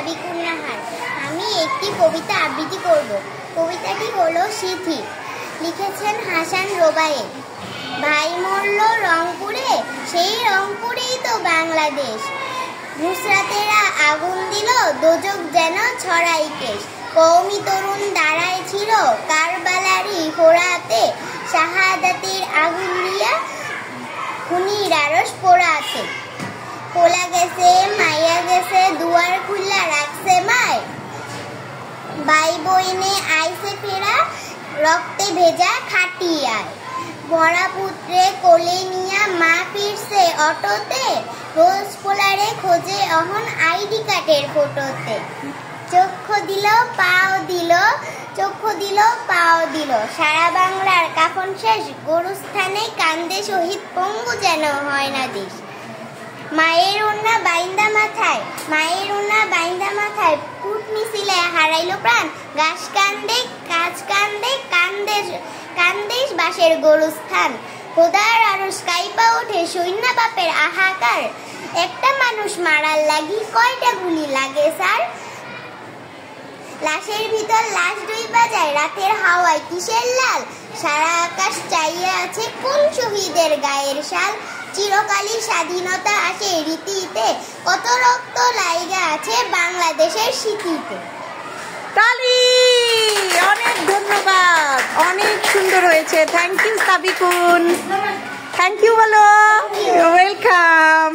সাবিকুন নাহার। আমি একটি কবিতা আবৃত্তি করব। কবিতাটি হলো সিথি। লিখেছেন হাসান রোবায়েত। ভাই মরল রংপুরে, সেই রংপুরেই তো বাংলাদেশ। নুসরাতেরা আগুন দিল, দোজক যেন ছড়াই কেশ। কওমি তরুণ দাঁড়ায় ছিল কারবালারই ফোরাতে, শাহাদাতের আগুন দিয়া খুনির আরশ পোড়াতে। পোলা গেছে মাইয়া গেছে, দুয়ার খুল্লা রাখছে মায়। ভাই বইনে আইছে ফেরা, রক্তে ভেজা খাটিয়ায়। মরা পুত্রে কোলে নিয়া মা ফিরছে অটোতে, রোজ পোলারে খোঁজে অহন আইডি কার্ডের ফটোতে। চক্ষু দিল পাও দিল, চক্ষু দিল পাও দিল, সারা বাংলার কাফন শেষ, গরুস্থানে কান্দে শহীদ পঙ্গু যেন হয় না দেশ। মায়ের ওন্না বাইন্দা মাথায়, মায়ের ওন্না বাইন্দা মাথায়, পুট মিছিলে হারাইলো প্রাণ। গাছ কান্দে কাজ কান্দে, কান্দেশ বাসের গরুস্থান। খোদার আরশ কাইপা ওঠে সৈন্য বাপের আহাকার। একটা মানুষ মারার লাগি কয়টা গুলি লাগে স্যার? লাশের ভিতর লাশ ডুইবা যায়, রাতের হাওয়ায় কিসের লাল? সারা আকাশ চাইয়া আছে কোন শহীদের গায়ের শাল? চিরকালই স্বাধীনতা আসে রীতিতে, কত রক্ত লাইগা আছে বাংলাদেশের স্মৃতিতে। তালি! অনেক ধন্যবাদ, অনেক সুন্দর হয়েছে। Thank you Sabikun, thank you বলো। ওয়েলকাম।